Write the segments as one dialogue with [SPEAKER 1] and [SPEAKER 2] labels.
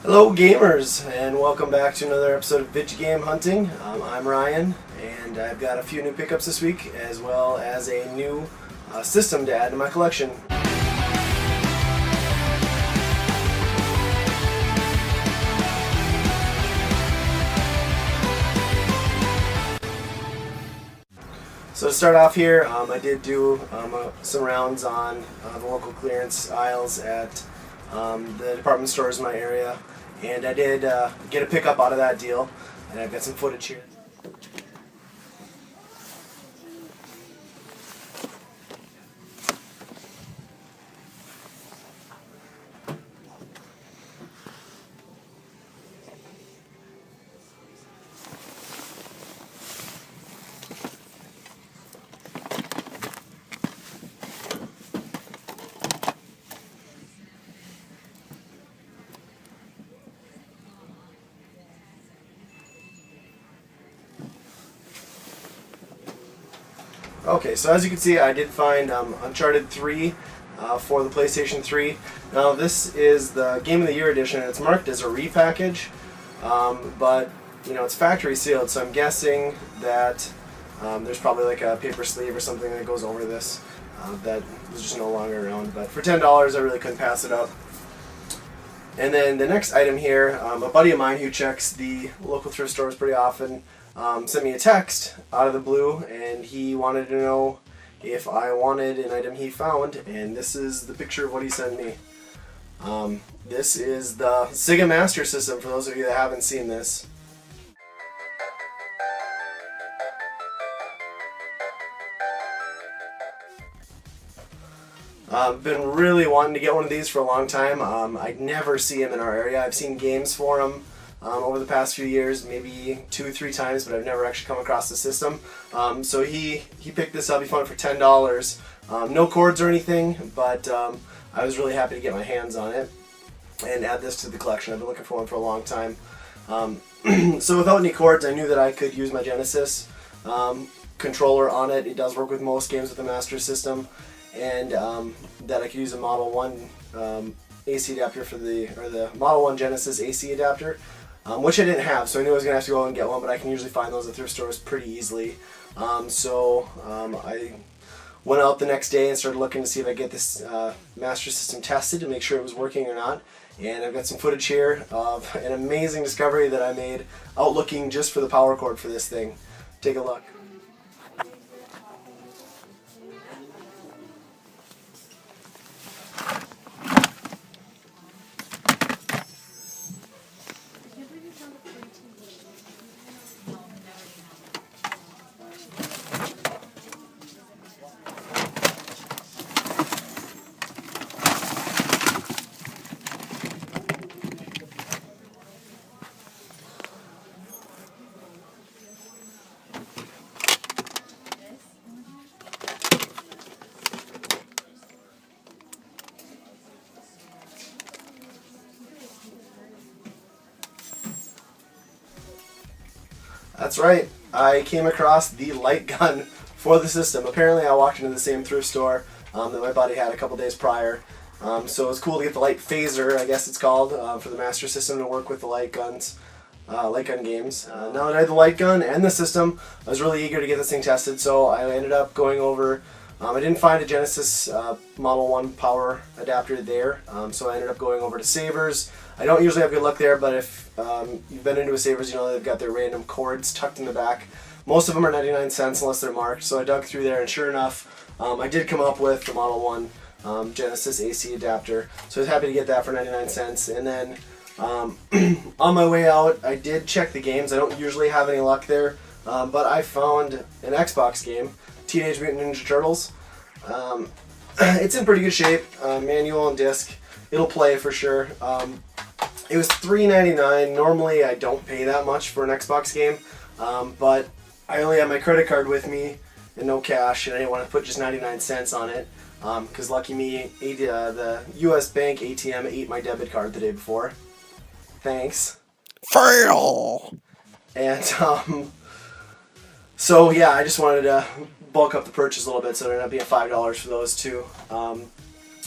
[SPEAKER 1] Hello gamers, and welcome back to another episode of Vidja Game Hunting. I'm Ryan, and I've got a few new pickups this week, as well as a new system to add to my collection. So to start off here, I did do some rounds on the local clearance aisles at the department stores in my area, and I did get a pickup out of that deal, and I've got some footage here. Okay, so as you can see, I did find Uncharted 3 for the PlayStation 3. Now this is the Game of the Year edition, and it's marked as a repackage, but you know, it's factory sealed, so I'm guessing that there's probably like a paper sleeve or something that goes over this that is just no longer around. But for $10, I really couldn't pass it up. And then the next item here, a buddy of mine who checks the local thrift stores pretty often sent me a text out of the blue, and he wanted to know if I wanted an item he found, and this is the picture of what he sent me. This is the Sega Master System, for those of you that haven't seen this. I've been really wanting to get one of these for a long time. I never see them in our area. I've seen games for them over the past few years, maybe 2-3 times, but I've never actually come across the system. So he picked this up. He found it for $10. No cords or anything, but I was really happy to get my hands on it and add this to the collection. I've been looking for one for a long time. So without any cords, I knew that I could use my Genesis controller on it. It does work with most games with the Master System, and that I could use a Model 1 AC adapter for the Model 1 Genesis AC adapter, which I didn't have, so I knew I was going to have to go and get one, but I can usually find those at thrift stores pretty easily. So I went out the next day and started looking to see if I could get this Master System tested to make sure it was working or not. And I've got some footage here of an amazing discovery that I made out looking just for the power cord for this thing. Take a look. That's right, I came across the light gun for the system. Apparently I walked into the same thrift store that my buddy had a couple days prior. So it was cool to get the light phaser, I guess it's called, for the Master System to work with the light gun games. Now that I had the light gun and the system, I was really eager to get this thing tested, so I ended up going over. I didn't find a Genesis Model 1 power adapter there, so I ended up going over to Savers. I don't usually have good luck there, but if you've been into a Savers, you know they've got their random cords tucked in the back. Most of them are 99 cents unless they're marked, so I dug through there, and sure enough, I did come up with the Model 1 Genesis AC adapter, so I was happy to get that for 99 cents. And then on my way out, I did check the games. I don't usually have any luck there, but I found an Xbox game, Teenage Mutant Ninja Turtles. It's in pretty good shape, manual and disc. It'll play for sure. It was $3.99. Normally I don't pay that much for an Xbox game, but I only had my credit card with me and no cash, and I didn't want to put just 99 cents on it, because lucky me, the US Bank ATM ate my debit card the day before. Thanks.
[SPEAKER 2] Fail!
[SPEAKER 1] And so yeah, I just wanted to bulk up the purchase a little bit, so it ended up being $5 for those two.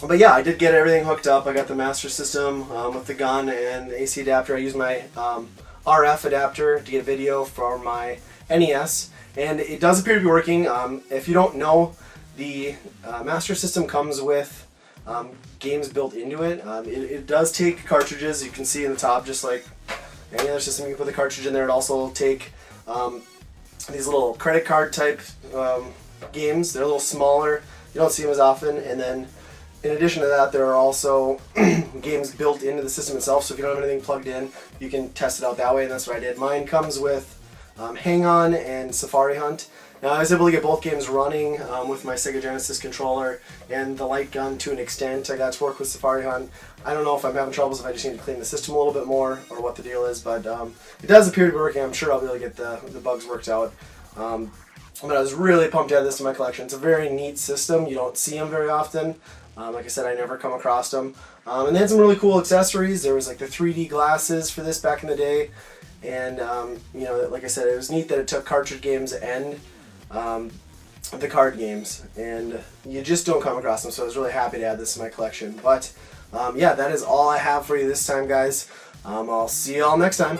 [SPEAKER 1] But yeah, I did get everything hooked up. I got the Master System with the gun and the AC adapter. I used my RF adapter to get video for my NES, and it does appear to be working. If you don't know, the Master System comes with games built into it. It does take cartridges. You can see in the top, just like any other system, you can put the cartridge in there. It also will take these little credit card type games. They're a little smaller. You don't see them as often. And then in addition to that, there are also games built into the system itself, so if you don't have anything plugged in, you can test it out that way, and that's what I did. Mine comes with Hang On and Safari Hunt. Now, I was able to get both games running with my Sega Genesis controller and the light gun to an extent. I got to work with Safari Hunt. I don't know if I'm having troubles, if I just need to clean the system a little bit more, or what the deal is, but it does appear to be working. I'm sure I'll be able to get the bugs worked out. But I was really pumped to have this in my collection. It's a very neat system. You don't see them very often. Like I said, I never come across them. And they had some really cool accessories. There was like the 3D glasses for this back in the day. And, you know, like I said, it was neat that it took cartridge games and the card games. And you just don't come across them, so I was really happy to add this to my collection. But, yeah, that is all I have for you this time, guys. I'll see you all next time.